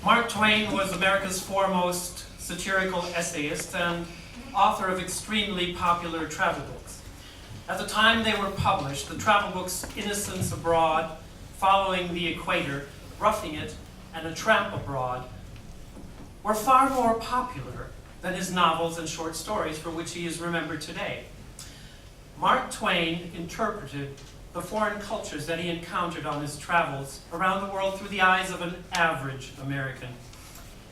Mark Twain was America's foremost satirical essayist and author of extremely popular travel books. At the time they were published, the travel books Innocents Abroad, Following the Equator, Roughing It, and A Tramp Abroad were far more popular than his novels and short stories for which he is remembered today. Mark Twain interpreted the foreign cultures that he encountered on his travels around the world through the eyes of an average American.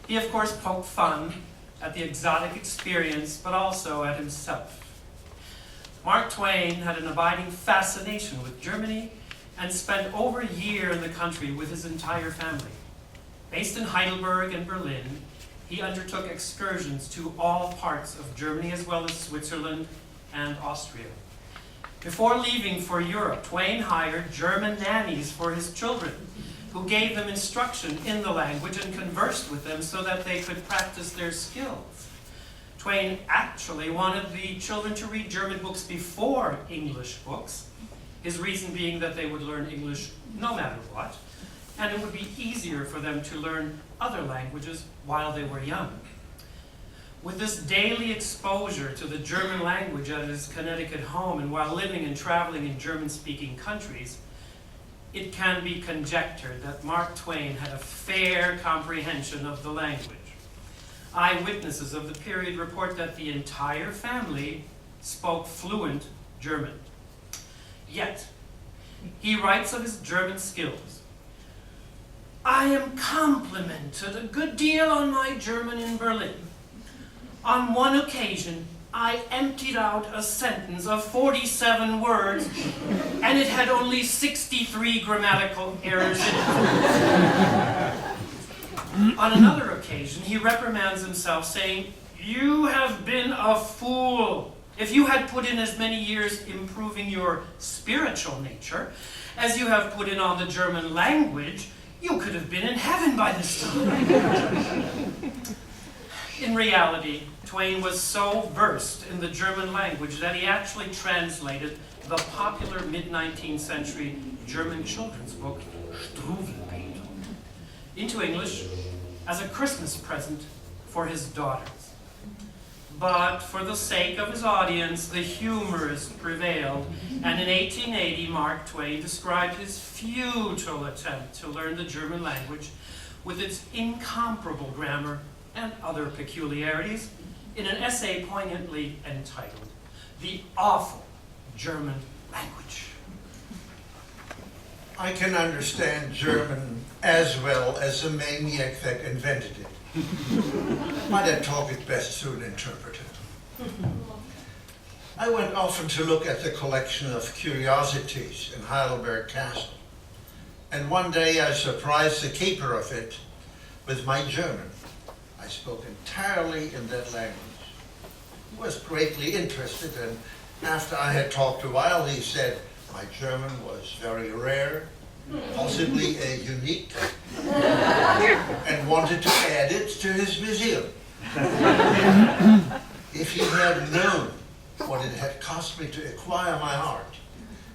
He, of course, poked fun at the exotic experience, but also at himself. Mark Twain had an abiding fascination with Germany and spent over a year in the country with his entire family. Based in Heidelberg and Berlin, he undertook excursions to all parts of Germany as well as Switzerland and Austria. Before leaving for Europe, Twain hired German nannies for his children, who gave them instruction in the language and conversed with them so that they could practice their skills. Twain actually wanted the children to read German books before English books, his reason being that they would learn English no matter what, and it would be easier for them to learn other languages while they were young. With this daily exposure to the German language at his Connecticut home and while living and traveling in German-speaking countries, it can be conjectured that Mark Twain had a fair comprehension of the language. Eyewitnesses of the period report that the entire family spoke fluent German. Yet, he writes of his German skills. "I am complimented a good deal on my German in Berlin. On one occasion, I emptied out a sentence of 47 words, and it had only 63 grammatical errors in it." On another occasion, he reprimands himself, saying, "You have been a fool. If you had put in as many years improving your spiritual nature as you have put in on the German language, you could have been in heaven by this time." In reality, Twain was so versed in the German language that he actually translated the popular mid-19th century German children's book, Struwwelpeter, into English as a Christmas present for his daughters. But for the sake of his audience, the humorist prevailed, and in 1880, Mark Twain described his futile attempt to learn the German language with its incomparable grammar and other peculiarities in an essay poignantly entitled, "The Awful German Language." I can understand German as well as the maniac that invented it. But I talk it best through an interpreter. I went often to look at the collection of curiosities in Heidelberg Castle, and one day I surprised the keeper of it with my German. I spoke entirely in that language. He was greatly interested, and after I had talked a while, he said my German was very rare, possibly a unique, and wanted to add it to his museum. If he had known what it had cost me to acquire my art,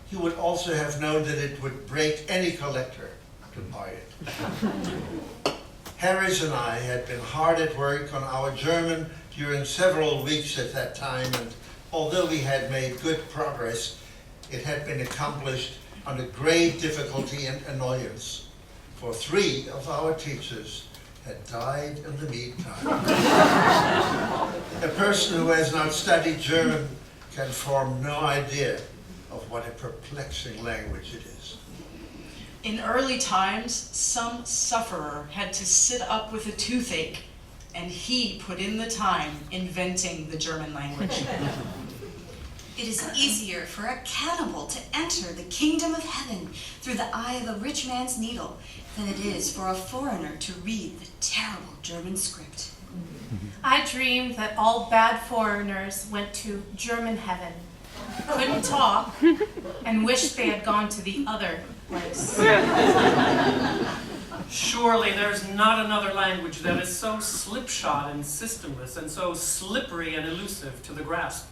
he would also have known that it would break any collector to buy it. Harris and I had been hard at work on our German during several weeks at that time, and although we had made good progress, it had been accomplished under great difficulty and annoyance, for 3 of our teachers had died in the meantime. A person who has not studied German can form no idea of what a perplexing language it is. In early times, some sufferer had to sit up with a toothache, and he put in the time inventing the German language. It is easier for a cannibal to enter the kingdom of heaven through the eye of a rich man's needle than it is for a foreigner to read the terrible German script. I dreamed that all bad foreigners went to German heaven, couldn't talk, and wished they had gone to the other place. Surely there's not another language that is so slipshod and systemless and so slippery and elusive to the grasp.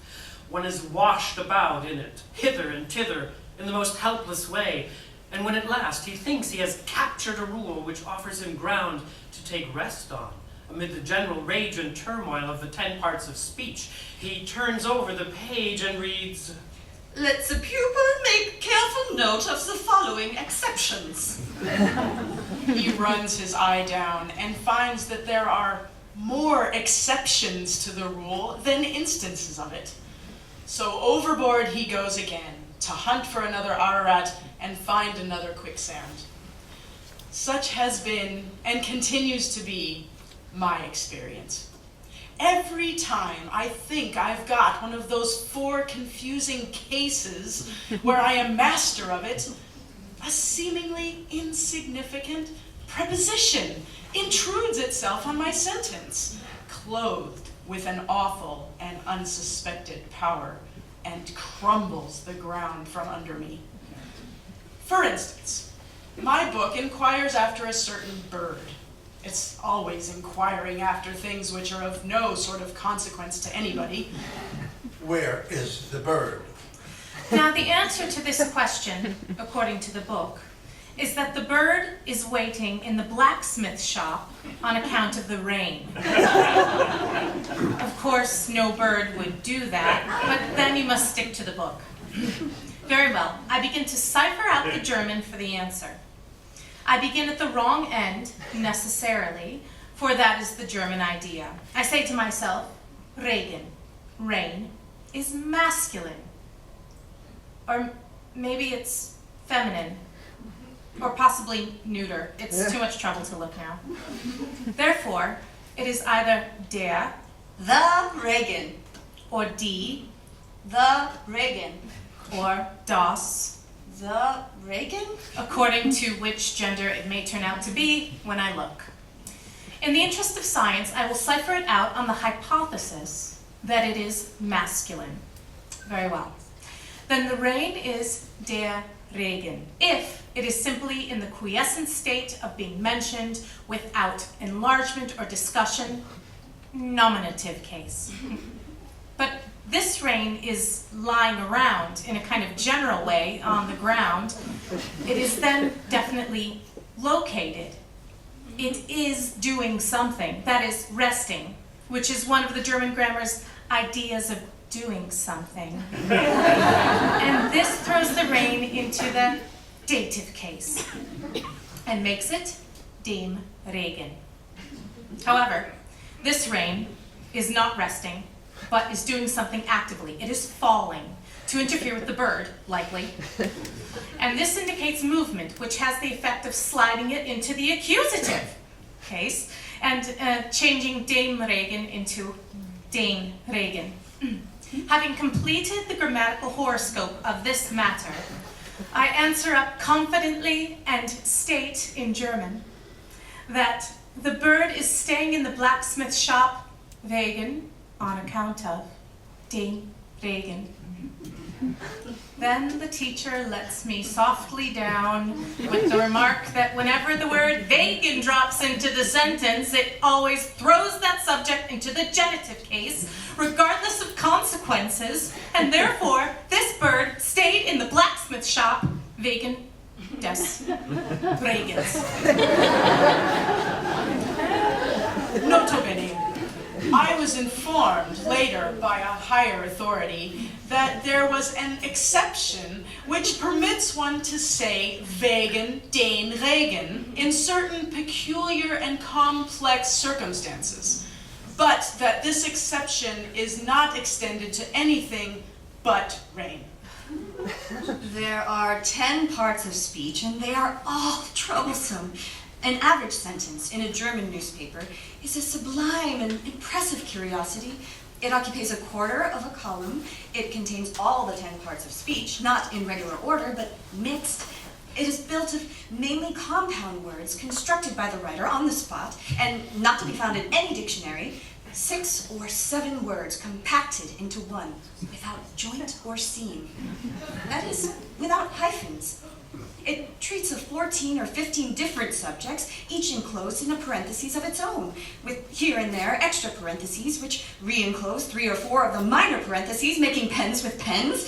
One is washed about in it, hither and thither, in the most helpless way, and when at last he thinks he has captured a rule which offers him ground to take rest on, amid the general rage and turmoil of the 10 parts of speech, he turns over the page and reads, Let the pupil make careful note of the following exceptions. He runs his eye down and finds that there are more exceptions to the rule than instances of it. So overboard he goes again, to hunt for another Ararat and find another quicksand. Such has been, and continues to be, my experience. Every time I think I've got one of those 4 confusing cases where I am master of it, a seemingly insignificant preposition intrudes itself on my sentence, clothed with an awful and unsuspected power, and crumbles the ground from under me. For instance, my book inquires after a certain bird. It's always inquiring after things which are of no sort of consequence to anybody. Where is the bird? Now, the answer to this question, according to the book, is that the bird is waiting in the blacksmith shop on account of the rain. Of course, no bird would do that, but then you must stick to the book. Very well, I begin to cipher out the German for the answer. I begin at the wrong end, necessarily, for that is the German idea. I say to myself, Regen, rain, is masculine. Or maybe it's feminine. Or possibly neuter. It's too much trouble to look now. Therefore, it is either der, The Regen. or die, The Regen. or das, The Regen? according to which gender it may turn out to be when I look. In the interest of science, I will cipher it out on the hypothesis that it is masculine. Very well. Then the rain is der Regen, if it is simply in the quiescent state of being mentioned without enlargement or discussion, nominative case. But this rain is lying around in a kind of general way on the ground. It is then definitely located. It is doing something, that is resting, which is one of the German grammar's ideas of doing something. And this throws the rain into the dative case and makes it dem Regen. However, this rain is not resting, but is doing something actively. It is falling to interfere with the bird, likely. And this indicates movement, which has the effect of sliding it into the accusative case and changing dem Regen into den Regen. Having completed the grammatical horoscope of this matter, I answer up confidently and state in German that the bird is staying in the blacksmith shop wegen, on account of, den Regen. Then the teacher lets me softly down with the remark that whenever the word vegan drops into the sentence, it always throws that subject into the genitive case, regardless of consequences, and therefore this bird stayed in the blacksmith shop vegan des Regens. Nota bene, I was informed later by a higher authority that there was an exception which permits one to say vegan den Regen in certain peculiar and complex circumstances, but that this exception is not extended to anything but rain. There are 10 parts of speech, and they are all troublesome. An average sentence in a German newspaper is a sublime and impressive curiosity. It occupies a quarter of a column. It contains all the 10 parts of speech, not in regular order, but mixed. It is built of mainly compound words constructed by the writer on the spot, and not to be found in any dictionary. 6 or 7 words compacted into one, without joint or seam. That is, without hyphens. It treats of 14 or 15 different subjects, each enclosed in a parenthesis of its own, with here and there extra parentheses, which re-enclose 3 or 4 of the minor parentheses, making pens with pens.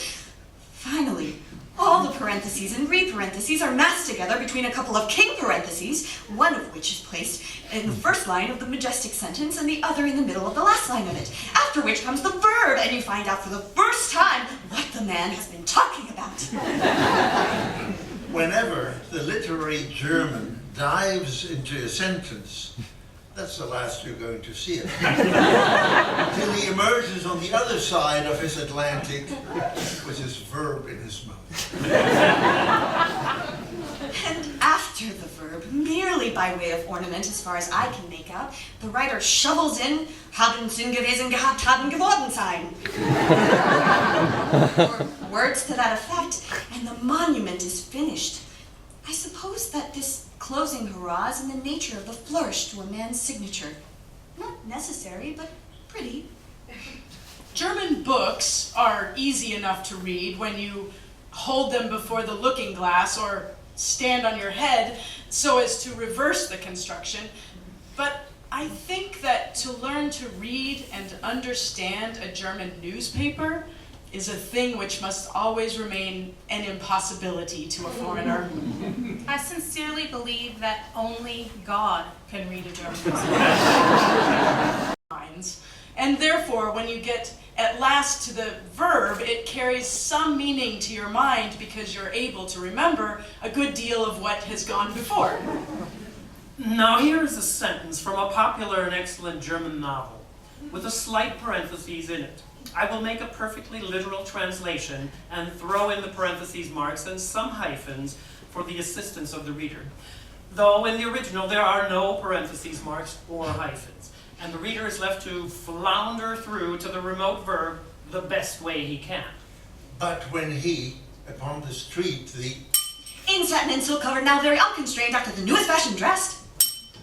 Finally, all the parentheses and re-parentheses are massed together between a couple of king parentheses, one of which is placed in the first line of the majestic sentence and the other in the middle of the last line of it, after which comes the verb, and you find out for the first time what the man has been talking about. Whenever the literary German dives into a sentence, that's the last you're going to see it. Till he emerges on the other side of his Atlantic with his verb in his mouth. And after the verb, merely by way of ornament as far as I can make out, the writer shovels in haben sind gewesen gehabt haben geworden sein. Or words to that effect, and the monument is finished. I suppose that this closing hurrah is in the nature of the flourish to a man's signature. Not necessary, but pretty. German books are easy enough to read when you hold them before the looking glass or stand on your head so as to reverse the construction. But I think that to learn to read and understand a German newspaper is a thing which must always remain an impossibility to a foreigner. I sincerely believe that only God can read a German Minds. And therefore, when you get at last to the verb, it carries some meaning to your mind because you're able to remember a good deal of what has gone before. Now here is a sentence from a popular and excellent German novel, with a slight parenthesis in it. I will make a perfectly literal translation and throw in the parentheses marks and some hyphens for the assistance of the reader. Though in the original there are no parentheses marks or hyphens, and the reader is left to flounder through to the remote verb the best way he can. But when he, upon the street, the In satin and silk covered, now very unconstrained after the newest fashion dressed.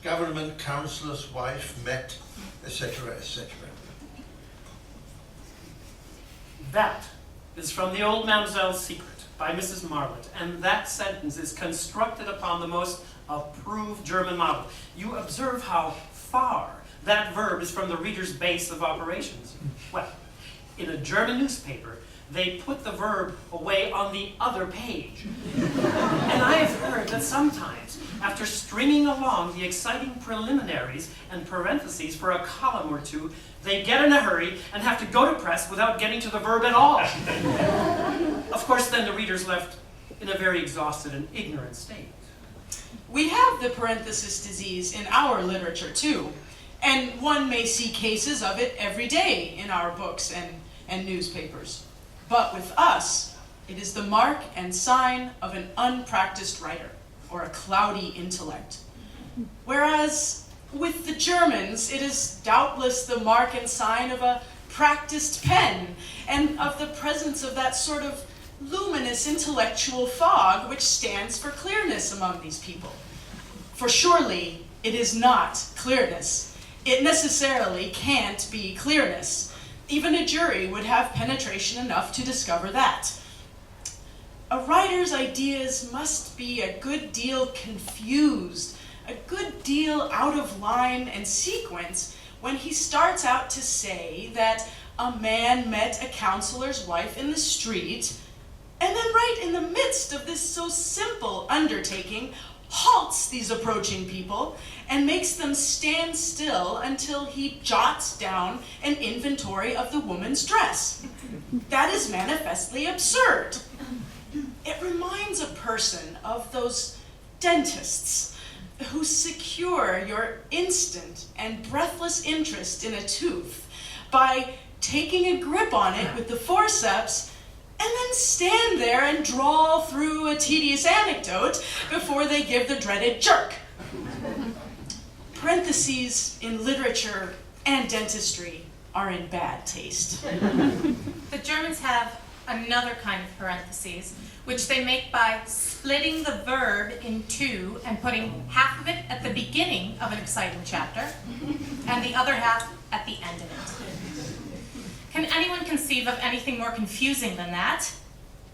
government counselor's wife met, etc., etc. That is from The Old Mamselle's Secret by Mrs. Marlitt, and that sentence is constructed upon the most approved German model. You observe how far that verb is from the reader's base of operations. Well, in a German newspaper, they put the verb away on the other page. And I have heard that sometimes, after stringing along the exciting preliminaries and parentheses for a column or two, they get in a hurry and have to go to press without getting to the verb at all. Of course, then the reader's left in a very exhausted and ignorant state. We have the parenthesis disease in our literature too, and one may see cases of it every day in our books and newspapers. But with us, it is the mark and sign of an unpracticed writer or a cloudy intellect. Whereas with the Germans, it is doubtless the mark and sign of a practiced pen and of the presence of that sort of luminous intellectual fog which stands for clearness among these people. For surely it is not clearness. It necessarily can't be clearness. Even a jury would have penetration enough to discover that. a writer's ideas must be a good deal confused, a good deal out of line and sequence when he starts out to say that a man met a counselor's wife in the street, and then right in the midst of this so simple undertaking, halts these approaching people and makes them stand still until he jots down an inventory of the woman's dress. That is manifestly absurd. It reminds a person of those dentists who secure your instant and breathless interest in a tooth by taking a grip on it with the forceps and then stand there and drawl through a tedious anecdote before they give the dreaded jerk. Parentheses in literature and dentistry are in bad taste. The Germans have another kind of parentheses, which they make by splitting the verb in two and putting half of it at the beginning of an exciting chapter and the other half at the end of it. Can anyone conceive of anything more confusing than that?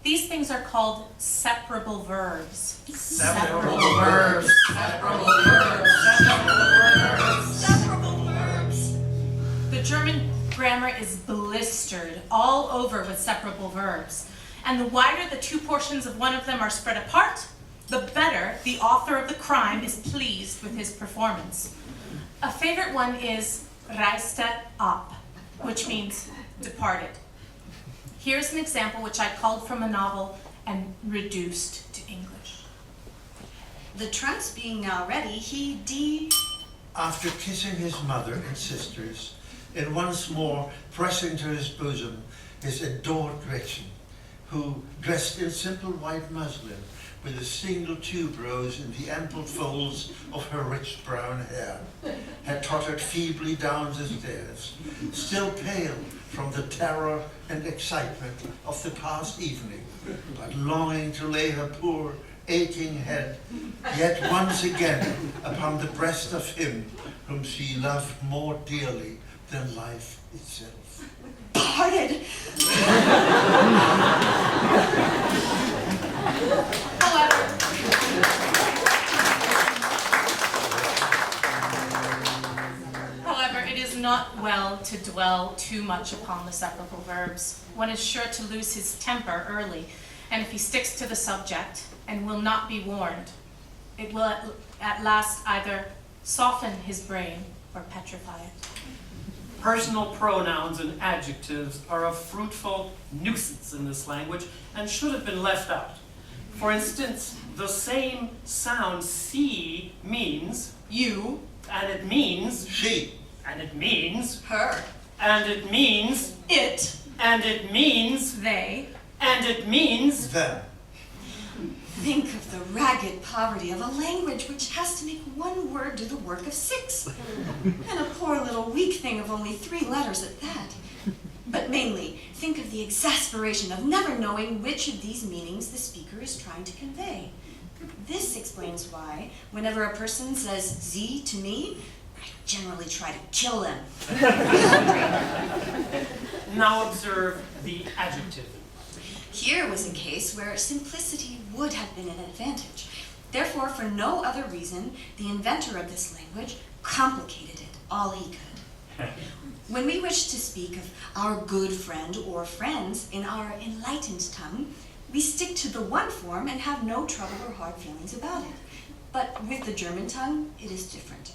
These things are called separable verbs. Separable verbs. Separable verbs. Separable verbs. The German grammar is blistered all over with separable verbs. And the wider the two portions of one of them are spread apart, the better the author of the crime is pleased with his performance. A favorite one is reiste ab, which means departed. Here's an example which I culled from a novel and reduced to English. The trunks being now ready, After kissing his mother and sisters, and once more pressing to his bosom his adored Gretchen, who, dressed in simple white muslin, with a single tuberose in the ample folds of her rich brown hair, had tottered feebly down the stairs, still pale from the terror and excitement of the past evening, but longing to lay her poor, aching head yet once again upon the breast of him whom she loved more dearly than life itself. Parted. However, it is not well to dwell too much upon the separable verbs. One is sure to lose his temper early, and if he sticks to the subject and will not be warned, it will at last either soften his brain or petrify it. Personal pronouns and adjectives are a fruitful nuisance in this language and should have been left out. For instance, the same sound C means You, and it means She, and it means Her. and it means it, and it means They, and it means them. Think of the ragged poverty of a language which has to make one word do the work of 6. And a poor little weak thing of only 3 letters at that. But mainly, think of the exasperation of never knowing which of these meanings the speaker is trying to convey. This explains why, whenever a person says Z to me, I generally try to kill them. now observe the adjective. Here was a case where simplicity would have been an advantage. Therefore, for no other reason, the inventor of this language complicated it all he could. When we wish to speak of our good friend or friends in our enlightened tongue, we stick to the one form and have no trouble or hard feelings about it. But with the German tongue, it is different.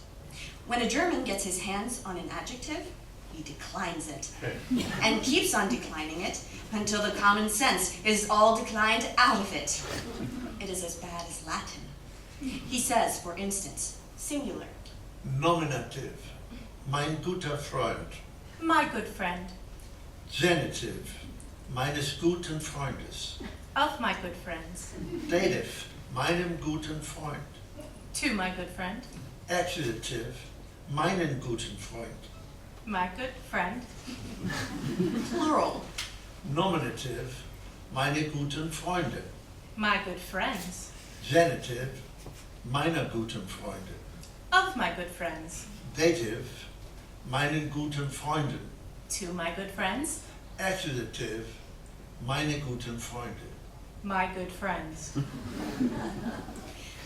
When a German gets his hands on an adjective, he declines it, and keeps on declining it until the common sense is all declined out of it. It is as bad as Latin. He says, for instance, singular. Nominative, mein guter Freund. my good friend, Genitive, meines guten Freundes. of my good friends, Dative, meinem guten Freund. to my good friend, Accusative, meinen guten Freund. my good friend, Plural. Nominative, meine guten Freunde. my good friends, Genitive, meiner guten Freunde. of my good friends, Dative, meinen guten Freunden. to my good friends, Accusative, meine guten Freunde. my good friends.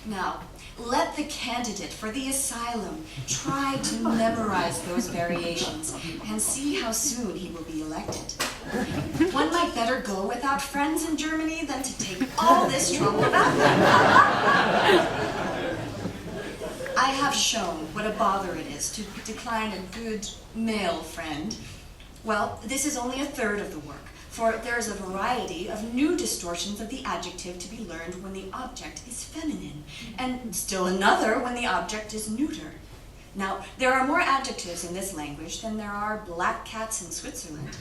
Now, let the candidate for the asylum try to memorize those variations and see how soon he will be elected. One might better go without friends in Germany than to take all this trouble about them. I have shown what a bother it is to decline a good male friend. Well, this is only a third of the work, for there is a variety of new distortions of the adjective to be learned when the object is feminine, and still another when the object is neuter. Now, there are more adjectives in this language than there are black cats in Switzerland,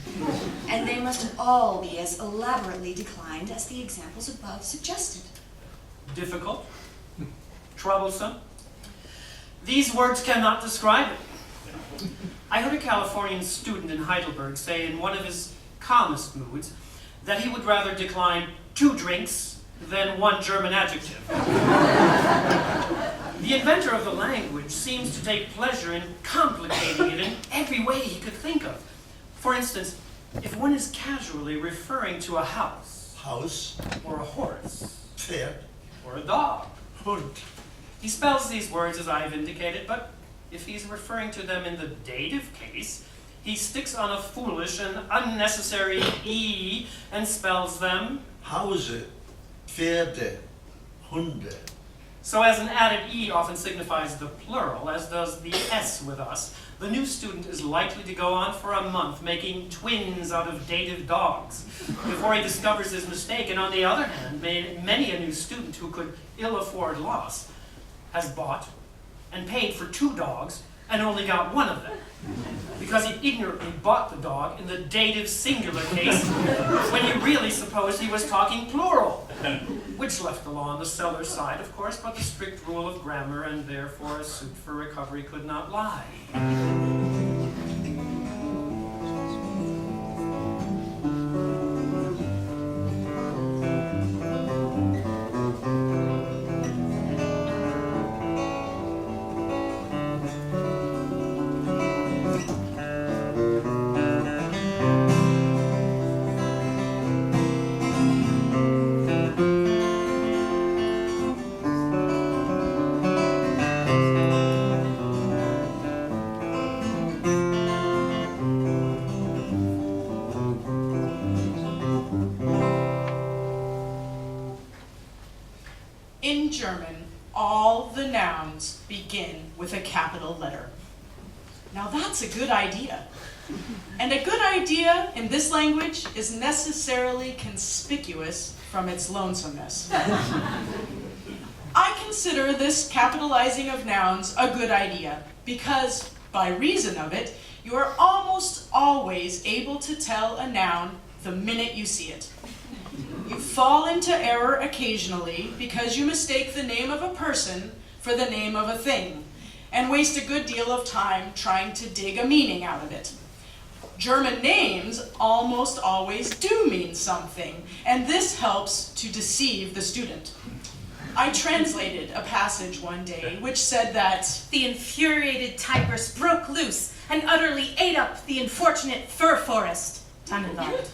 and they must all be as elaborately declined as the examples above suggested. Difficult? Troublesome? These words cannot describe it. I heard a Californian student in Heidelberg say in one of his calmest moods that he would rather decline 2 drinks than 1 German adjective. The inventor of the language seems to take pleasure in complicating it in every way he could think of. For instance, if one is casually referring to a house, or a horse, Pferd, or a dog, Hund. he spells these words as I have indicated, but if he's referring to them in the dative case, he sticks on a foolish and unnecessary E and spells them Hause, Pferde, Hunde. so as an added E often signifies the plural, as does the S with us. The new student is likely to go on for a month making twins out of dative dogs before he discovers his mistake. And on the other hand, many a new student who could ill afford loss has bought and paid for 2 dogs and only got 1 of them because he ignorantly bought the dog in the dative singular case when he really supposed he was talking plural, which left the law on the seller's side, of course, but the strict rule of grammar, and therefore a suit for recovery could not lie. In German, all the nouns begin with a capital letter. Now that's a good idea. And a good idea in this language is necessarily conspicuous from its lonesomeness. I consider this capitalizing of nouns a good idea because, by reason of it, you are almost always able to tell a noun the minute you see it. You fall into error occasionally because you mistake the name of a person for the name of a thing and waste a good deal of time trying to dig a meaning out of it. German names almost always do mean something, and this helps to deceive the student. I translated a passage one day which said that The infuriated tigress broke loose and utterly ate up the unfortunate fir forest. Tannenwald.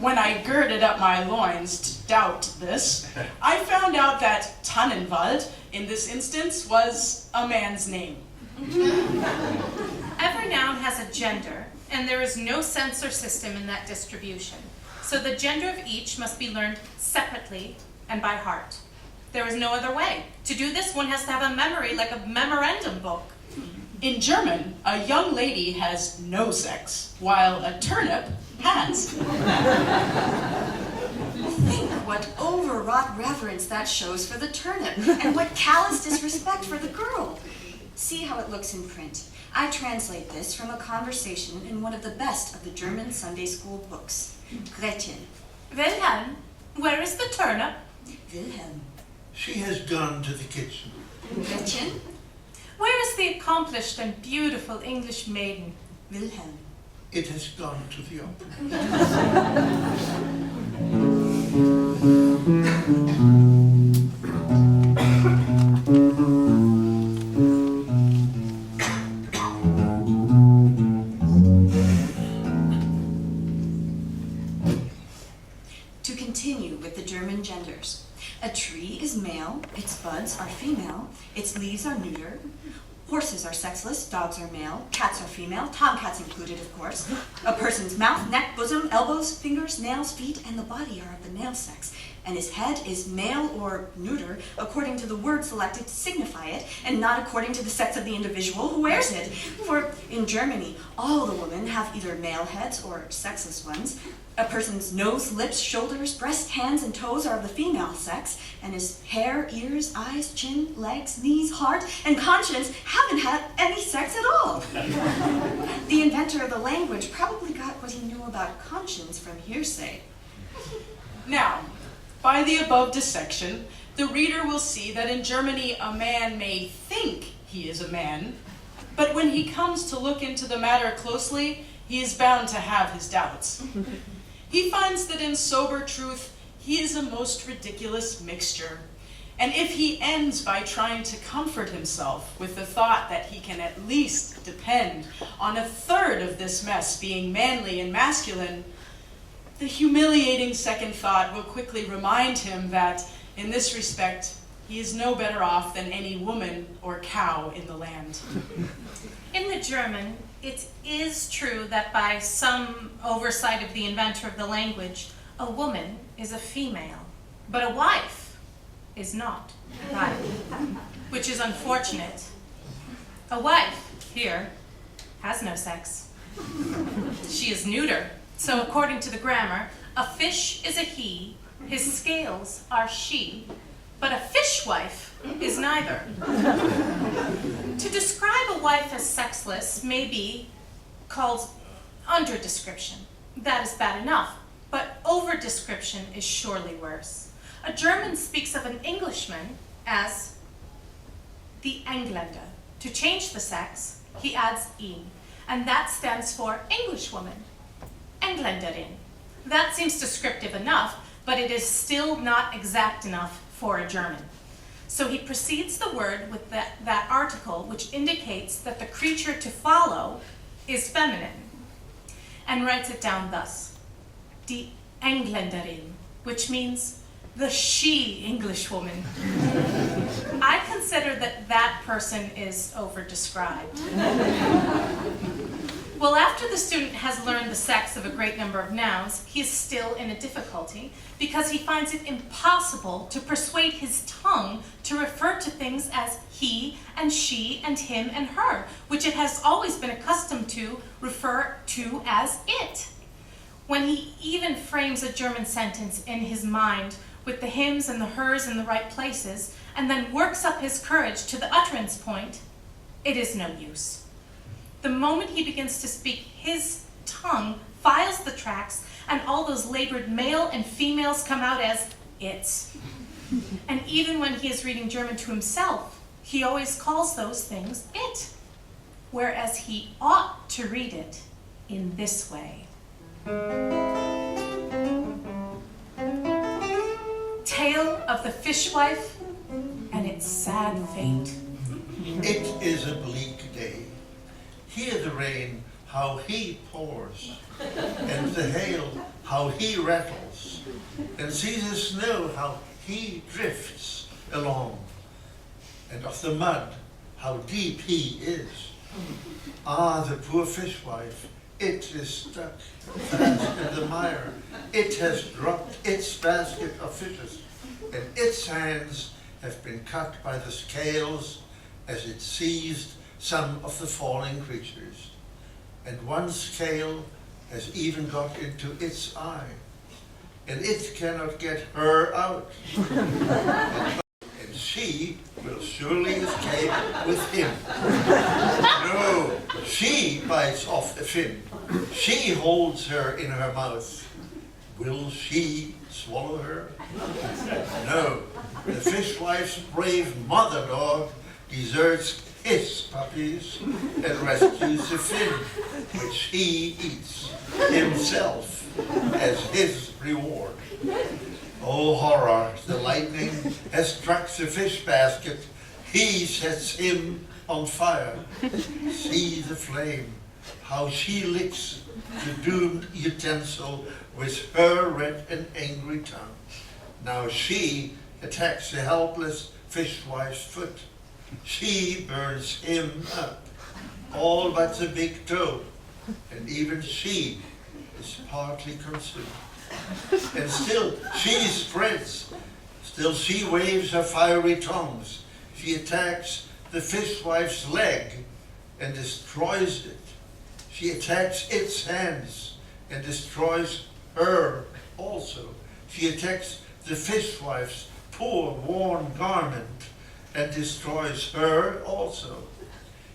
when I girded up my loins to doubt this, I found out that Tannenwald, in this instance, was a man's name. Every noun has a gender, and there is no sense or system in that distribution. So the gender of each must be learned separately and by heart. There is no other way. To do this, one has to have a memory like a memorandum book. In German, a young lady has no sex, while a turnip has. Think what overwrought reverence that shows for the turnip, and what callous disrespect for the girl. See how it looks in print. I translate this from a conversation in one of the best of the German Sunday school books. Gretchen. Wilhelm, where is the turnip? Wilhelm. She has gone to the kitchen. Gretchen. Where is the accomplished and beautiful English maiden? Wilhelm. It has gone to the opera. To continue with Horses are sexless, dogs are male, cats are female, tomcats included, of course. A person's mouth, neck, bosom, elbows, fingers, nails, feet, and the body are of the male sex, and his head is male or neuter according to the word selected to signify it, and not according to the sex of the individual who wears it. For in Germany, all the women have either male heads or sexless ones. A person's nose, lips, shoulders, breast, hands, and toes are of the female sex, and his hair, ears, eyes, chin, legs, knees, heart, and conscience haven't had any sex at all. The inventor of the language probably got what he knew about conscience from hearsay. Now, by the above dissection, the reader will see that in Germany a man may think he is a man, but when he comes to look into the matter closely, he is bound to have his doubts. He finds that in sober truth, he is a most ridiculous mixture. And if he ends by trying to comfort himself with the thought that he can at least depend on a third of this mess being manly and masculine, the humiliating second thought will quickly remind him that, in this respect, he is no better off than any woman or cow in the land. In the German, it is true that by some oversight of the inventor of the language, a woman is a female, but a wife is not, right? Which is unfortunate. A wife, here, has no sex. She is neuter. So according to the grammar, a fish is a he, his scales are she, but a fishwife is neither. To describe a wife as sexless may be called under-description. That is bad enough, but over-description is surely worse. A German speaks of an Englishman as the Engländer. To change the sex, he adds "in," and that stands for Englishwoman, Engländerin. That seems descriptive enough, but it is still not exact enough for a German. So he precedes the word with that article which indicates that the creature to follow is feminine, and writes it down thus: Die Engländerin, which means the she Englishwoman. I consider that that person is over-described. Well, after the student has learned the sex of a great number of nouns, he is still in a difficulty because he finds it impossible to persuade his tongue to refer to things as he and she and him and her, which it has always been accustomed to refer to as it. When he even frames a German sentence in his mind with the hims and the hers in the right places, and then works up his courage to the utterance point, it is no use. The moment he begins to speak, his tongue files the tracks, and all those labored male and females come out as its. And even when he is reading German to himself, he always calls those things it, whereas he ought to read it in this way. Tale of the fishwife and its sad fate. It is a bleak day. Hear the rain, how he pours, and the hail, how he rattles, and see the snow, how he drifts along, and of the mud, how deep he is. Ah, the poor fishwife, it is stuck fast in the mire. It has dropped its basket of fishes, and its hands have been cut by the scales as it seized some of the falling creatures, and one scale has even got into its eye, and it cannot get her out. And she will surely escape with him. No, she bites off a fin. She holds her in her mouth. Will she swallow her? No, the fishwife's brave mother dog deserts his puppies and rescues the fin, which he eats himself as his reward. Oh horror, the lightning has struck the fish basket. He sets him on fire. See the flame, how she licks the doomed utensil with her red and angry tongue. Now she attacks the helpless fishwife's foot. She burns him up, all but the big toe, and even she is partly consumed. And still she spreads, still she waves her fiery tongues. She attacks the fishwife's leg and destroys it. She attacks its hands and destroys her also. She attacks the fishwife's poor worn garment and destroys her also.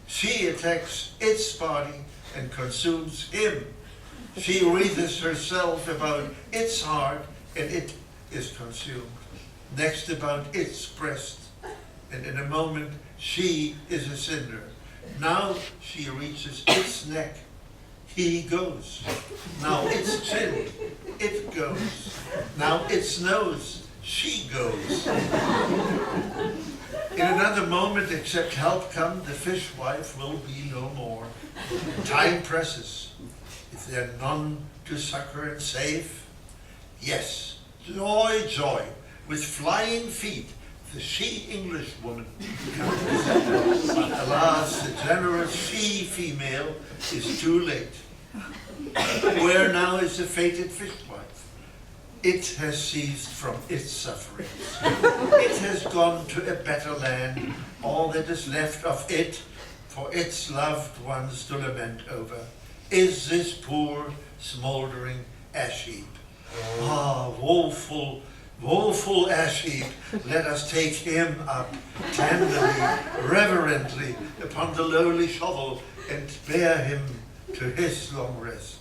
She attacks its body and consumes him. She wreathes herself about its heart, and it is consumed. Next about its breast, and in a moment she is a cinder. Now she reaches its neck. He goes. Now its chin. It goes. Now its nose. She goes. In another moment, except help come, the fishwife will be no more. Time presses. Is there none to succor and save? Yes, joy, joy, with flying feet, the she-Englishwoman comes. But alas, the generous she-female is too late. Where now is the fated fishwife? It has ceased from its sufferings. It has gone to a better land, all that is left of it, for its loved ones to lament over, is this poor, smouldering ash heap. Ah, woeful, woeful ash heap, let us take him up tenderly, reverently, upon the lowly shovel, and bear him to his long rest.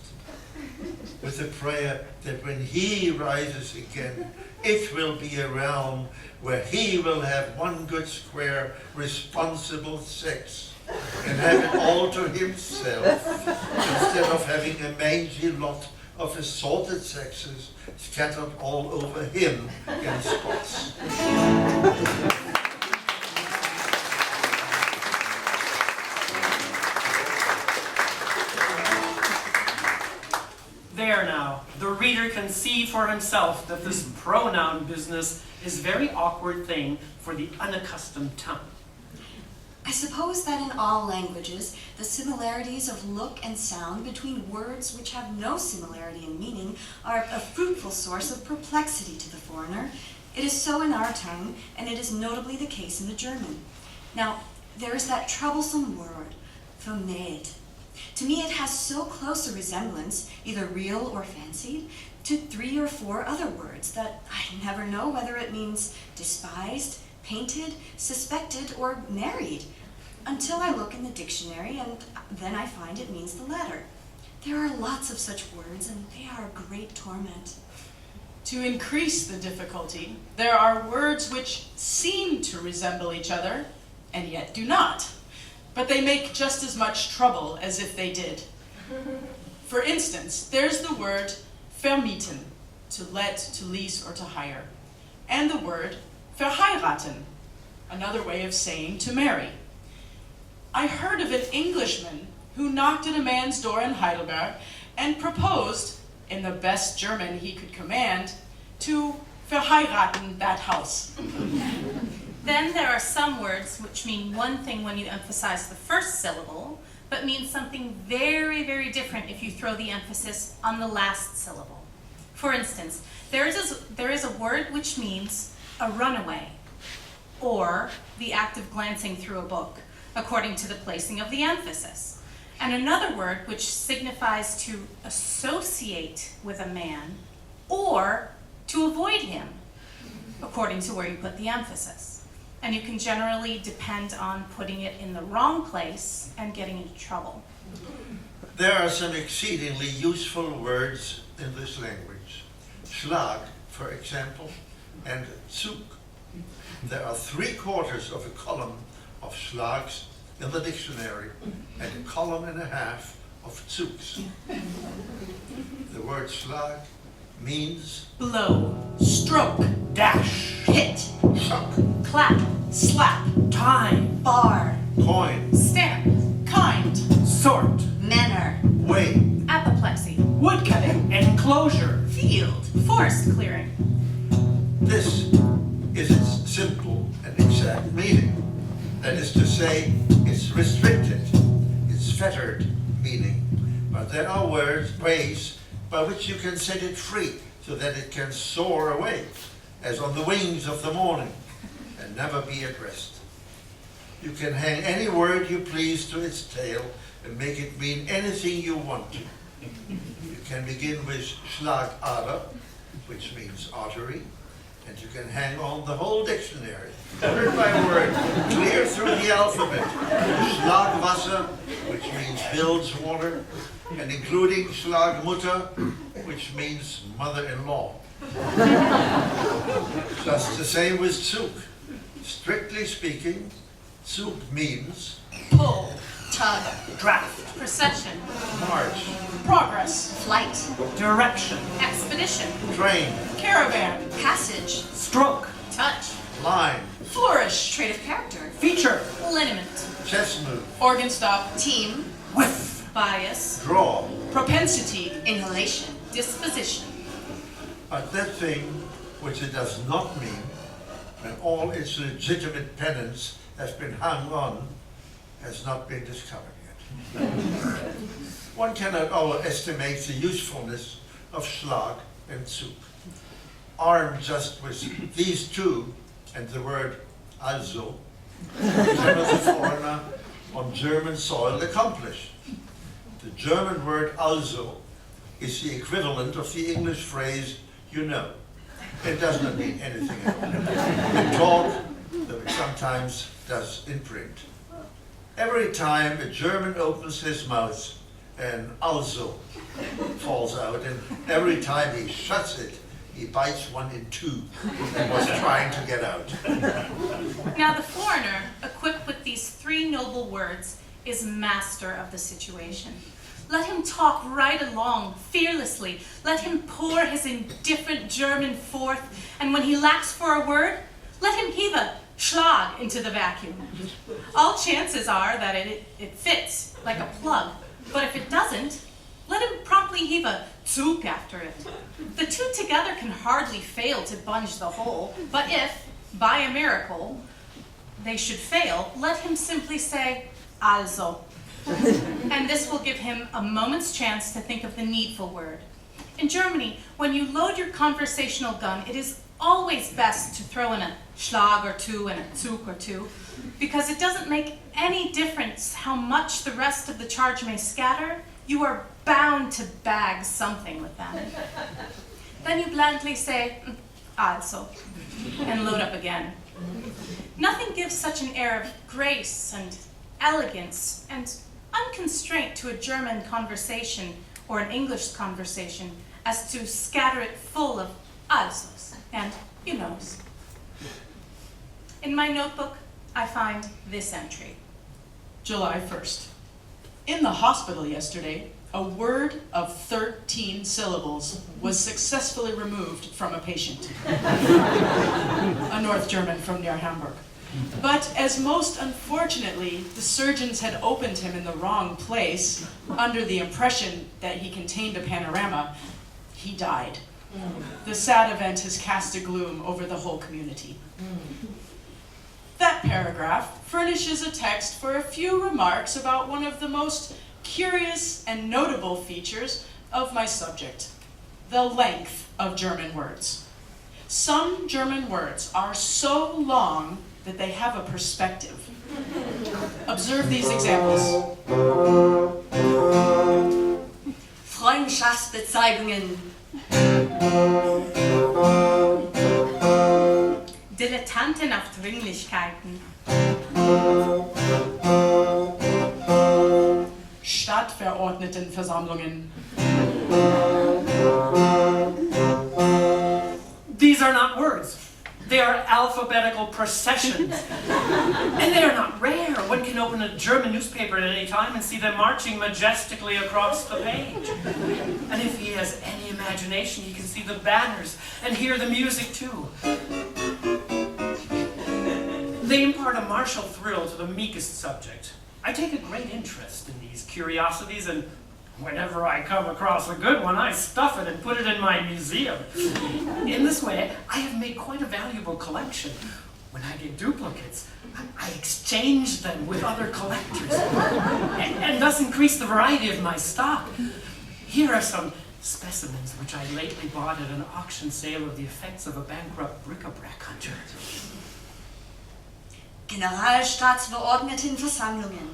With a prayer that when he rises again, it will be a realm where he will have one good square responsible sex and have it all to himself, instead of having a mangy lot of assorted sexes scattered all over him in spots. There now, the reader can see for himself that this pronoun business is a very awkward thing for the unaccustomed tongue. I suppose that in all languages, the similarities of look and sound between words which have no similarity in meaning are a fruitful source of perplexity to the foreigner. It is so in our tongue, and it is notably the case in the German. Now, there is that troublesome word, vermählt. To me, it has so close a resemblance, either real or fancied, to 3 or 4 other words that I never know whether it means despised, painted, suspected, or married, until I look in the dictionary, and then I find it means the latter. There are lots of such words, and they are a great torment. To increase the difficulty, there are words which seem to resemble each other, and yet do not. But they make just as much trouble as if they did. For instance, there's the word vermieten, to let, to lease, or to hire, and the word verheiraten, another way of saying to marry. I heard of an Englishman who knocked at a man's door in Heidelberg and proposed, in the best German he could command, to verheiraten that house. Then there are some words which mean one thing when you emphasize the first syllable, but mean something very, very different if you throw the emphasis on the last syllable. For instance, there is a word which means a runaway, or the act of glancing through a book, according to the placing of the emphasis. And another word which signifies to associate with a man, or to avoid him, according to where you put the emphasis. And you can generally depend on putting it in the wrong place and getting into trouble. There are some exceedingly useful words in this language. Schlag, for example, and Zug. There are 3/4 of a column of Schlags in the dictionary and a column and a half of Zugs. The word Schlag means Blow, stroke, Dash, hit, shock, Clap, slap, time, Bar, coin, stamp, kind, sort, manner, way. apoplexy, woodcutting, enclosure, field, forest clearing. This is its simple and exact meaning. That is say it's restricted, it's fettered meaning, but there are ways by which you can set it free so that it can soar away, as on the wings of the morning, and never be at rest. You can hang any word you please to its tail and make it mean anything you want to. You can begin with Schlagader, which means artery, and you can hang on the whole dictionary, word by word, clear through the alphabet. Schlagwasser, which means bilge water, and including Schlagmutter, which means mother-in-law. Just the same with Zug. Strictly speaking, Zug means Pull, tug, Draft, Procession, march, progress, Flight, direction, expedition, train, caravan, passage, stroke, touch, line, flourish, trait of character, feature, liniment, chess move, organ stop, team, whiff, bias, draw. propensity, inhalation, disposition. But that thing which it does not mean, when all its legitimate pennants have been hung on, has not been discovered yet. One cannot overestimate the usefulness of Schlag and Zug. Armed just with these two and the word also, cannot the foreigner on German soil accomplish. The German word also is the equivalent of the English phrase, you know. It does not mean anything at all. In talk, though it sometimes does in print. Every time a German opens his mouth, an also falls out, and every time he shuts it, he bites one in two and was trying to get out. Now the foreigner, equipped with these three noble words, is master of the situation. Let him talk right along, fearlessly. Let him pour his indifferent German forth, and when he lacks for a word, let him heave a Schlag into the vacuum. All chances are that it fits, like a plug, but if it doesn't, let him promptly heave a Zug after it. The two together can hardly fail to bunge the whole, but if, by a miracle, they should fail, let him simply say, also. And this will give him a moment's chance to think of the needful word. In Germany, when you load your conversational gun, it is always best to throw in a Schlag or two and a Zug or two, because it doesn't make any difference how much the rest of the charge may scatter, you are bound to bag something with them. Then you blandly say, also, and load up again. Nothing gives such an air of grace and elegance and unconstraint to a German conversation or an English conversation as to scatter it full of alsos and you knows. In my notebook, I find this entry. July 1st. In the hospital yesterday, a word of 13 syllables was successfully removed from a patient. A North German from near Hamburg. But as most unfortunately, the surgeons had opened him in the wrong place, under the impression that he contained a panorama, he died. The sad event has cast a gloom over the whole community. That paragraph furnishes a text for a few remarks about one of the most curious and notable features of my subject, the length of German words. Some German words are so long that they have a perspective. Observe these examples. Freundschaftsbezeigungen, Dilettanten auf Dringlichkeiten, Stadtverordnetenversammlungen. These are not words. They are alphabetical processions. And they are not rare. One can open a German newspaper at any time and see them marching majestically across the page. And if he has any imagination, he can see the banners and hear the music too. They impart a martial thrill to the meekest subject. I take a great interest in these curiosities, and whenever I come across a good one, I stuff it and put it in my museum. In this way, I have made quite a valuable collection. When I get duplicates, I exchange them with other collectors and thus increase the variety of my stock. Here are some specimens which I lately bought at an auction sale of the effects of a bankrupt bric-a-brac hunter. Generalstaatsverordnetenversammlungen.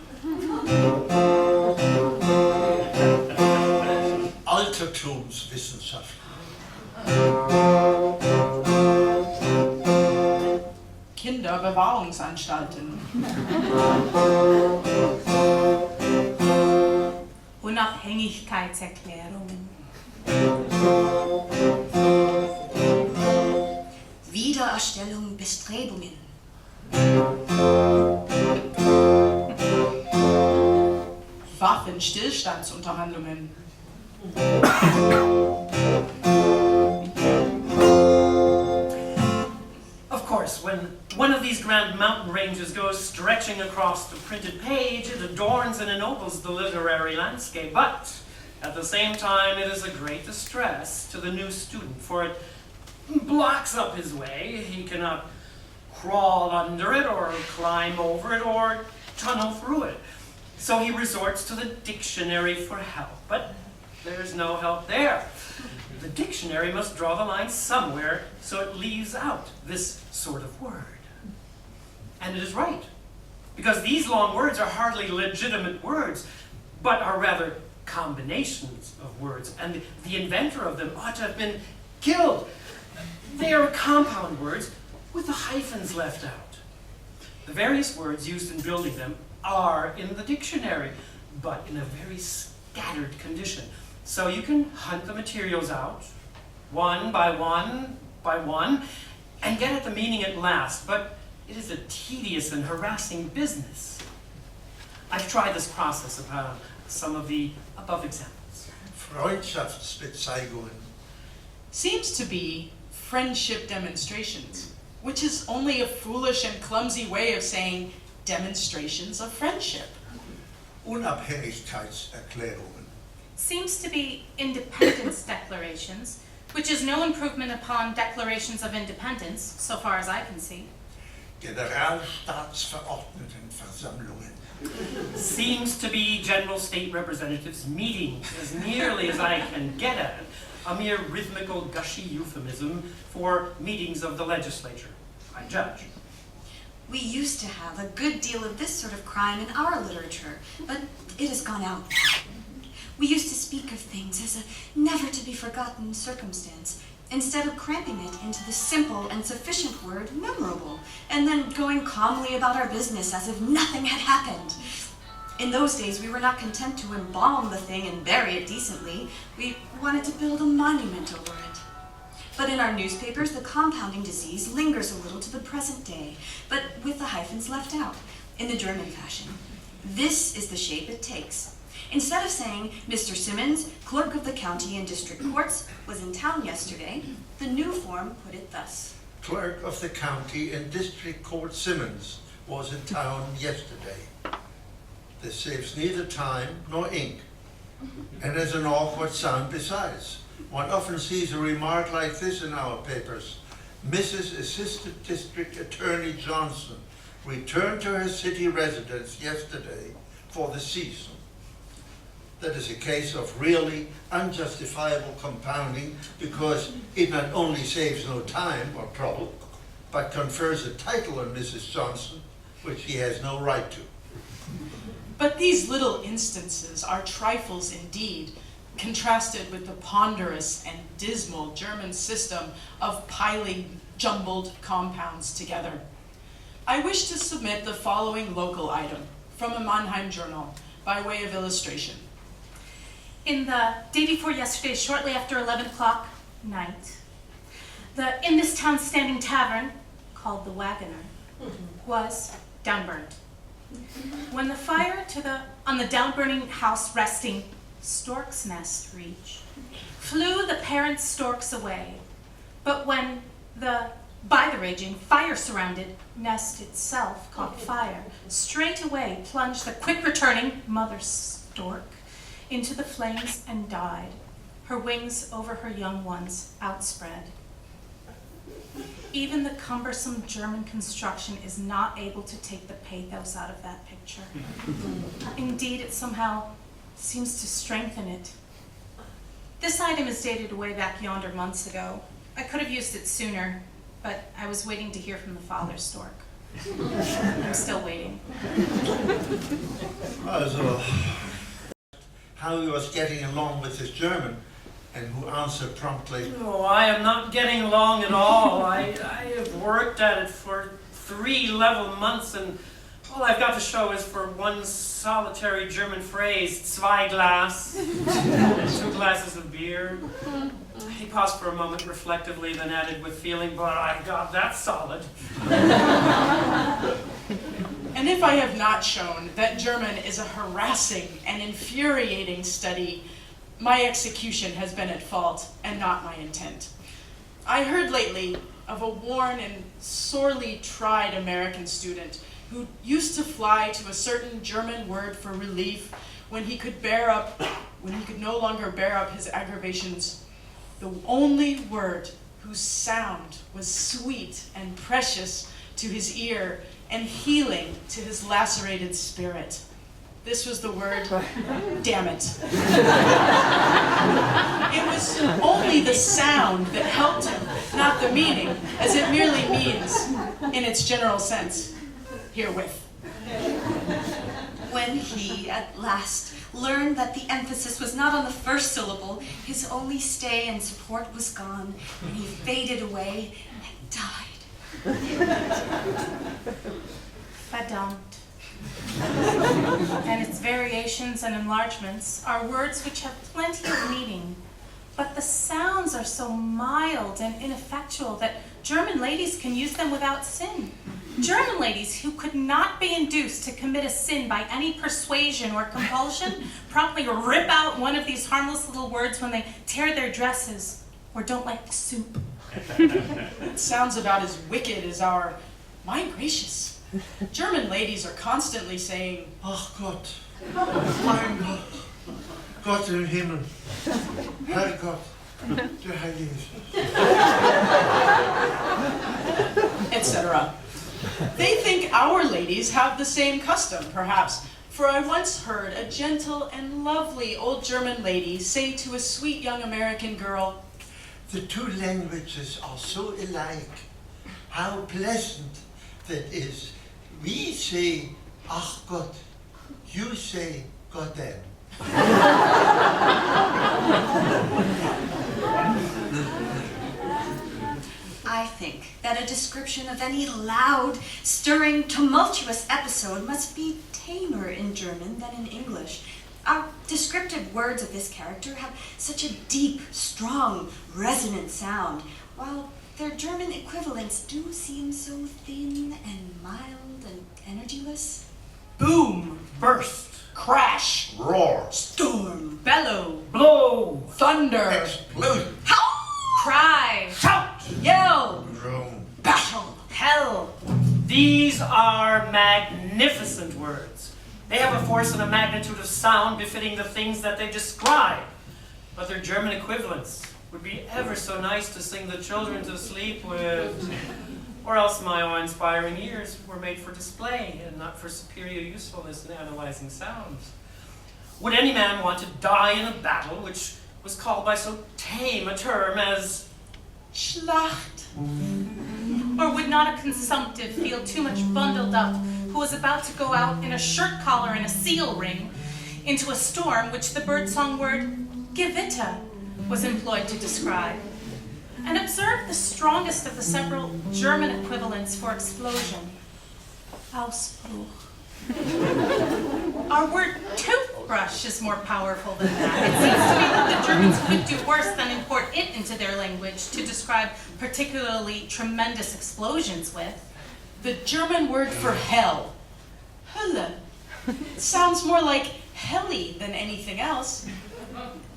Altertumswissenschaft. Kinderbewahrungsanstalten. Unabhängigkeitserklärungen. Wiedererstellung Bestrebungen. Waffenstillstandsunterhandlungen. Of course, when one of these grand mountain ranges goes stretching across the printed page, it adorns and ennobles the literary landscape, but at the same time it is a great distress to the new student, for it blocks up his way. He cannot crawl under it or climb over it or tunnel through it. So he resorts to the dictionary for help, but there's no help there. The dictionary must draw the line somewhere, so it leaves out this sort of word. And it is right, because these long words are hardly legitimate words, but are rather combinations of words, and the inventor of them ought to have been killed. They are compound words with the hyphens left out. The various words used in building them are in the dictionary, but in a very scattered condition. So you can hunt the materials out, one by one, and get at the meaning at last, but it is a tedious and harassing business. I've tried this process upon some of the above examples. Freundschaftsbezeigungen. Seems to be friendship demonstrations, which is only a foolish and clumsy way of saying demonstrations of friendship. Unabhängigkeitserklärungen. Seems to be independence declarations, which is no improvement upon declarations of independence, so far as I can see. Generalstaatsverordnetenversammlungen. Seems to be general state representatives meeting, as nearly as I can get at it. A mere rhythmical, gushy euphemism for meetings of the legislature, I judge. We used to have a good deal of this sort of crime in our literature, but it has gone out now. We used to speak of things as a never-to-be-forgotten circumstance, instead of cramping it into the simple and sufficient word memorable, and then going calmly about our business as if nothing had happened. In those days, we were not content to embalm the thing and bury it decently. We wanted to build a monument over it. But in our newspapers, the compounding disease lingers a little to the present day, but with the hyphens left out, in the German fashion. This is the shape it takes. Instead of saying, Mr. Simmons, clerk of the county and district courts, was in town yesterday, the new form put it thus. Clerk of the county and district court Simmons was in town yesterday. This saves neither time nor ink, and has an awkward sound besides. One often sees a remark like this in our papers. Mrs. Assistant District Attorney Johnson returned to her city residence yesterday for the season. That is a case of really unjustifiable compounding, because it not only saves no time or trouble, but confers a title on Mrs. Johnson, which he has no right to. But these little instances are trifles indeed, contrasted with the ponderous and dismal German system of piling jumbled compounds together. I wish to submit the following local item from a Mannheim journal by way of illustration. In the day before yesterday, shortly after 11 o'clock night, in this town standing tavern, called the Wagoner, was downburned. When the fire on the downburning house resting stork's nest reached, flew the parent storks away. But when by the raging fire surrounded nest itself caught fire, straightway plunged the quick returning mother stork into the flames and died, her wings over her young ones outspread. Even the cumbersome German construction is not able to take the pathos out of that picture. Indeed, it somehow seems to strengthen it. This item is dated way back yonder months ago. I could have used it sooner, but I was waiting to hear from the father stork. I'm still waiting. Also, how he was getting along with his German, and who answered promptly, Oh, I am not getting along at all. I have worked at it for 3 level months, and all I've got to show is for one solitary German phrase, zwei Glas, 2 glasses of beer. He paused for a moment reflectively, then added with feeling, but I got that solid. And if I have not shown that German is a harassing and infuriating study, my execution has been at fault and not my intent. I heard lately of a worn and sorely tried American student who used to fly to a certain German word for relief when he could no longer bear up his aggravations. The only word whose sound was sweet and precious to his ear and healing to his lacerated spirit. This was the word, damn it. It was only the sound that helped him, not the meaning, as it merely means, in its general sense, herewith. When he, at last, learned that the emphasis was not on the first syllable, his only stay and support was gone, and he faded away and died. Verdammt. And its variations and enlargements are words which have plenty of meaning, but the sounds are so mild and ineffectual that German ladies can use them without sin. German ladies who could not be induced to commit a sin by any persuasion or compulsion promptly rip out one of these harmless little words when they tear their dresses or don't like the soup. It sounds about as wicked as our, my gracious. German ladies are constantly saying, Ach Gott, mein Gott, Gott im Himmel, Herrgott, der Herr Jesus. etc. They think our ladies have the same custom, perhaps, for I once heard a gentle and lovely old German lady say to a sweet young American girl, The 2 languages are so alike. How pleasant that is. We say, ach Gott, you say, Goddamn. I think that a description of any loud, stirring, tumultuous episode must be tamer in German than in English. Our descriptive words of this character have such a deep, strong, resonant sound, while their German equivalents do seem so thin and mild and energyless. boom, Burst, crash, Roar, storm, bellow, blow, thunder, explosion, Cry, shout. yell, groan. battle. hell. These are magnificent words. They have a force and a magnitude of sound befitting the things that they describe. But their German equivalents would be ever so nice to sing the children to sleep with. Or else my awe-inspiring ears were made for display and not for superior usefulness in analyzing sounds. Would any man want to die in a battle which was called by so tame a term as Schlacht. Or would not a consumptive feel too much bundled up who was about to go out in a shirt collar and a seal ring into a storm which the birdsong word Gewitter was employed to describe? And observe the strongest of the several German equivalents for explosion. Ausbruch. Our word toothbrush is more powerful than that. It seems to me that the Germans could do worse than import it into their language to describe particularly tremendous explosions with. The German word for hell, Hölle, sounds more like helly than anything else.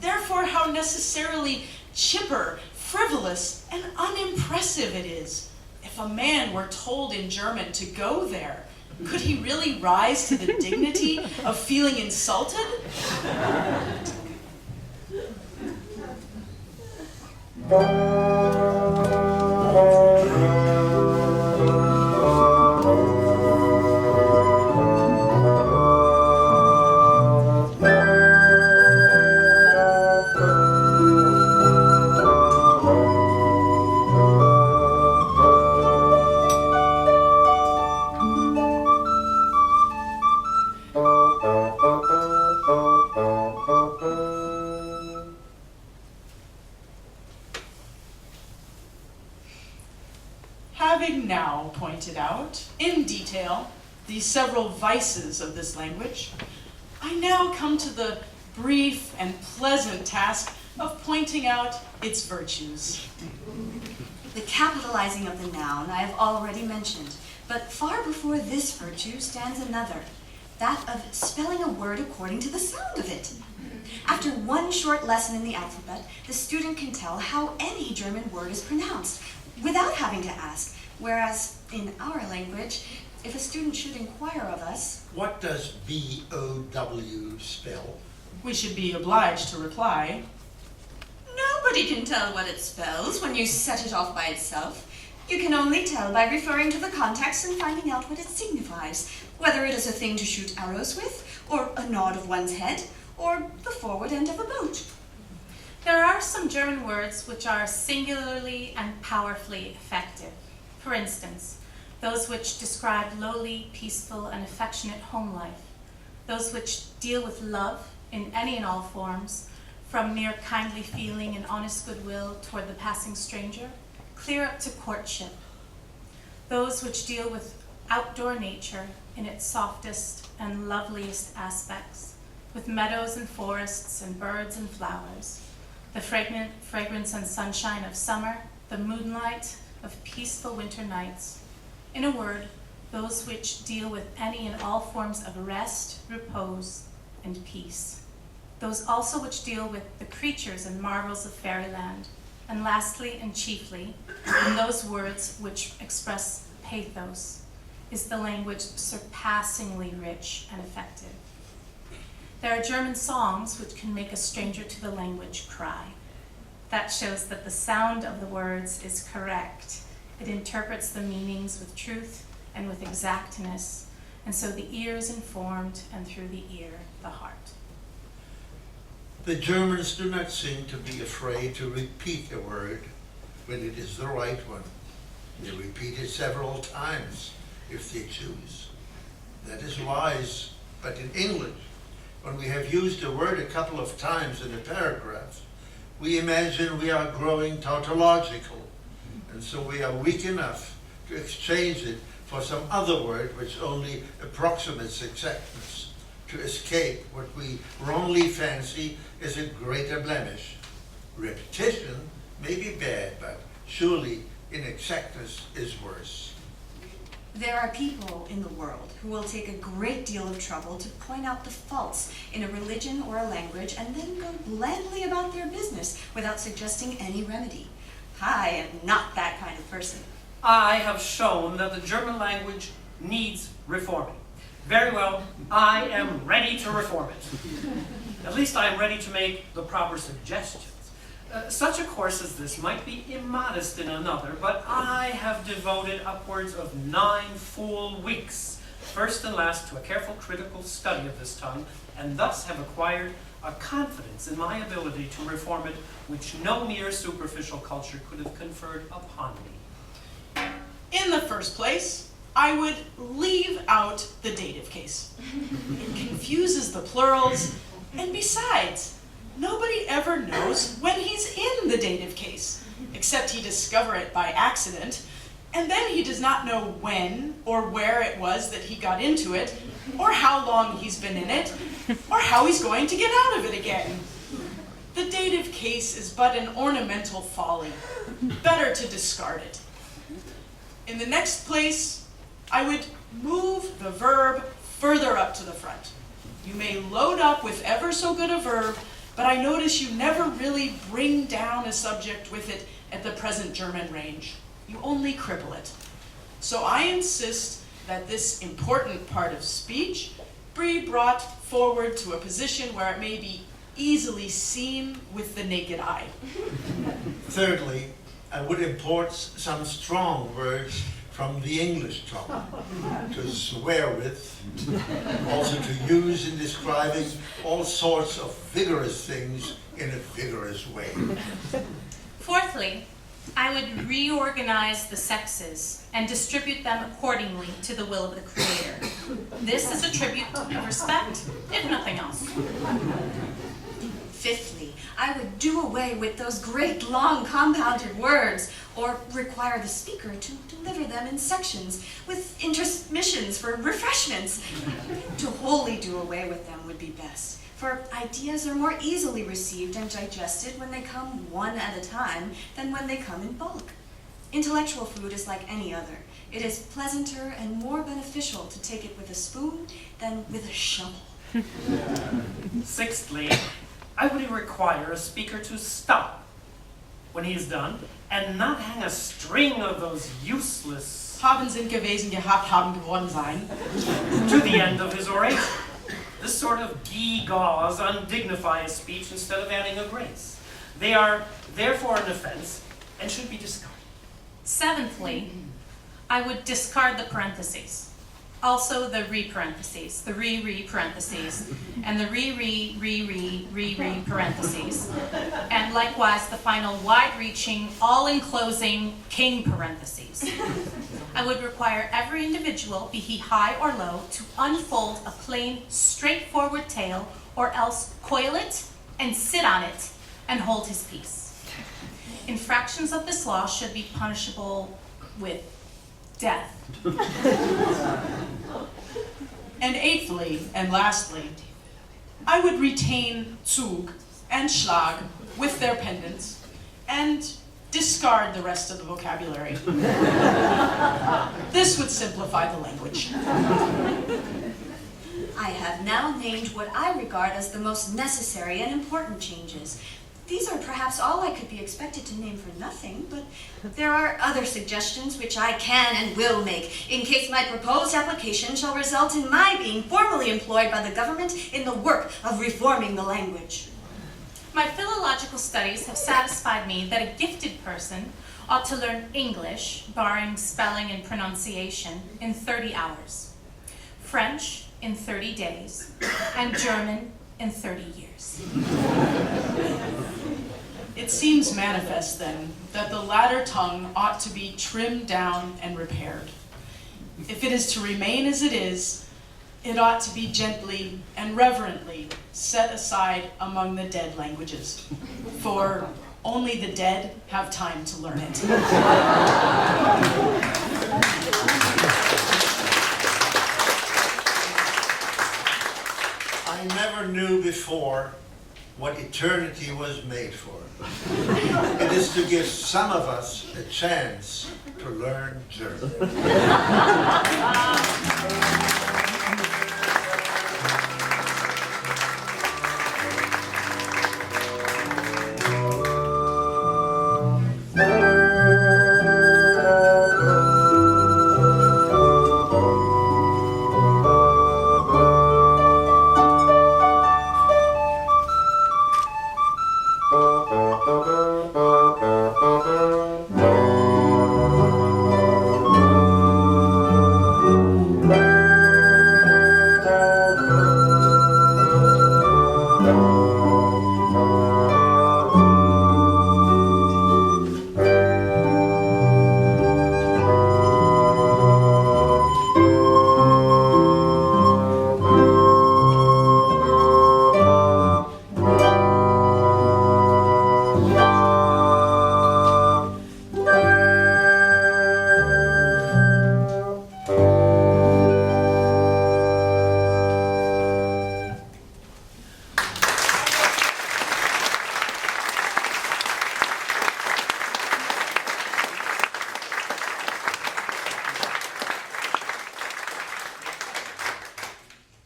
Therefore, how necessarily chipper, frivolous, and unimpressive it is. If a man were told in German to go there, could he really rise to the dignity of feeling insulted? pointed out in detail the several vices of this language, I now come to the brief and pleasant task of pointing out its virtues. The capitalizing of the noun I have already mentioned, but far before this virtue stands another, that of spelling a word according to the sound of it. After one short lesson in the alphabet, the student can tell how any German word is pronounced without having to ask, whereas in our language, if a student should inquire of us, What does B-O-W spell? We should be obliged to reply, nobody can tell what it spells when you set it off by itself. You can only tell by referring to the context and finding out what it signifies, whether it is a thing to shoot arrows with, or a nod of one's head, or the forward end of a boat. There are some German words which are singularly and powerfully effective. For instance, those which describe lowly, peaceful, and affectionate home life. Those which deal with love in any and all forms, from mere kindly feeling and honest goodwill toward the passing stranger, clear up to courtship. Those which deal with outdoor nature in its softest and loveliest aspects, with meadows and forests and birds and flowers, the fragrance and sunshine of summer, the moonlight of peaceful winter nights. In a word, those which deal with any and all forms of rest, repose, and peace. Those also which deal with the creatures and marvels of fairyland. And lastly and chiefly, in those words which express pathos, is the language surpassingly rich and effective. There are German songs which can make a stranger to the language cry. That shows that the sound of the words is correct. It interprets the meanings with truth and with exactness, and so the ear is informed, and through the ear, the heart. The Germans do not seem to be afraid to repeat a word when it is the right one. They repeat it several times if they choose. That is wise, but in English, when we have used a word a couple of times in a paragraph, we imagine we are growing tautological, and so we are weak enough to exchange it for some other word which only approximates exactness, to escape what we wrongly fancy is a greater blemish. Repetition may be bad, but surely inexactness is worse. There are people in the world who will take a great deal of trouble to point out the faults in a religion or a language and then go blandly about their business without suggesting any remedy. I am not that kind of person. I have shown that the German language needs reforming. Very well, I am ready to reform it. At least I am ready to make the proper suggestions. Such a course as this might be immodest in another, but I have devoted upwards of 9 full weeks, first and last, to a careful critical study of this tongue, and thus have acquired a confidence in my ability to reform it which no mere superficial culture could have conferred upon me. in the first place, I would leave out the dative case. It confuses the plurals, and besides, nobody ever knows when he's in the dative case, except he discover it by accident, and then he does not know when or where it was that he got into it, or how long he's been in it, or how he's going to get out of it again. The dative case is but an ornamental folly. Better to discard it. In the next place, I would move the verb further up to the front. You may load up with ever so good a verb, but I notice you never really bring down a subject with it at the present German range. You only cripple it. So I insist that this important part of speech be brought forward to a position where it may be easily seen with the naked eye. Thirdly, I would import some strong words from the English tongue to swear with, also to use in describing all sorts of vigorous things in a vigorous way. Fourthly, I would reorganize the sexes and distribute them accordingly to the will of the Creator. This is a tribute of respect, if nothing else. Fifthly, I would do away with those great long compounded words, or require the speaker to deliver them in sections with intermissions for refreshments. To wholly do away with them would be best, for ideas are more easily received and digested when they come one at a time than when they come in bulk. Intellectual food is like any other. It is pleasanter and more beneficial to take it with a spoon than with a shovel. Sixthly, I would require a speaker to stop when he is done and not hang a string of those useless Haben sind gewesen, gehabt, haben geworden sein. to the end of his oration. This sort of gewgaws undignify a speech instead of adding a grace. They are therefore an offense and should be discarded. Seventhly, I would discard the parentheses. Also the re-parentheses, the re-re parentheses, and the re-re parentheses. And likewise the final wide-reaching, all-enclosing king parentheses. I would require every individual, be he high or low, to unfold a plain, straightforward tale, or else coil it and sit on it and hold his peace. Infractions of this law should be punishable with death. And eighthly, and lastly, I would retain Zug and Schlag with their pendants and discard the rest of the vocabulary. This would simplify the language. I have now named what I regard as the most necessary and important changes. These are perhaps all I could be expected to name for nothing, but there are other suggestions which I can and will make in case my proposed application shall result in my being formally employed by the government in the work of reforming the language. My philological studies have satisfied me that a gifted person ought to learn English, barring spelling and pronunciation, in 30 hours, French in 30 days, and German in 30 years. It seems manifest, then, that the latter tongue ought to be trimmed down and repaired. If it is to remain as it is, it ought to be gently and reverently set aside among the dead languages, for only the dead have time to learn it. I never knew before what eternity was made for. It is to give some of us a chance to learn German.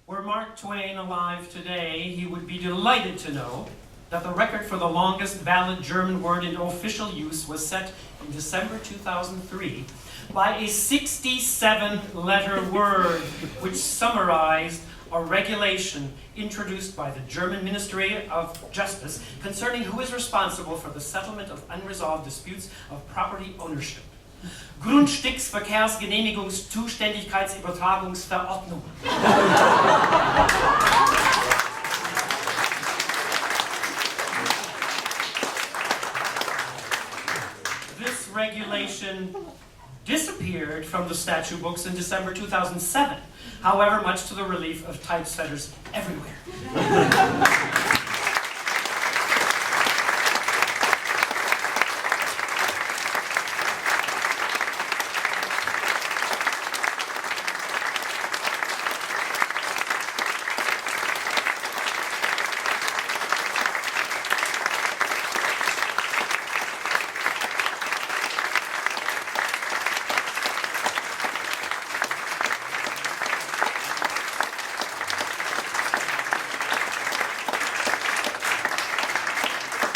Were Mark Twain alive today, he would be delighted to know that the record for the longest valid German word in official use was set in December 2003 by a 67-letter word which summarized a regulation introduced by the German Ministry of Justice concerning who is responsible for the settlement of unresolved disputes of property ownership. Grundstücksverkehrsgenehmigungszuständigkeitsübertragungsverordnung. This regulation disappeared from the statute books in December 2007, however, much to the relief of typesetters everywhere.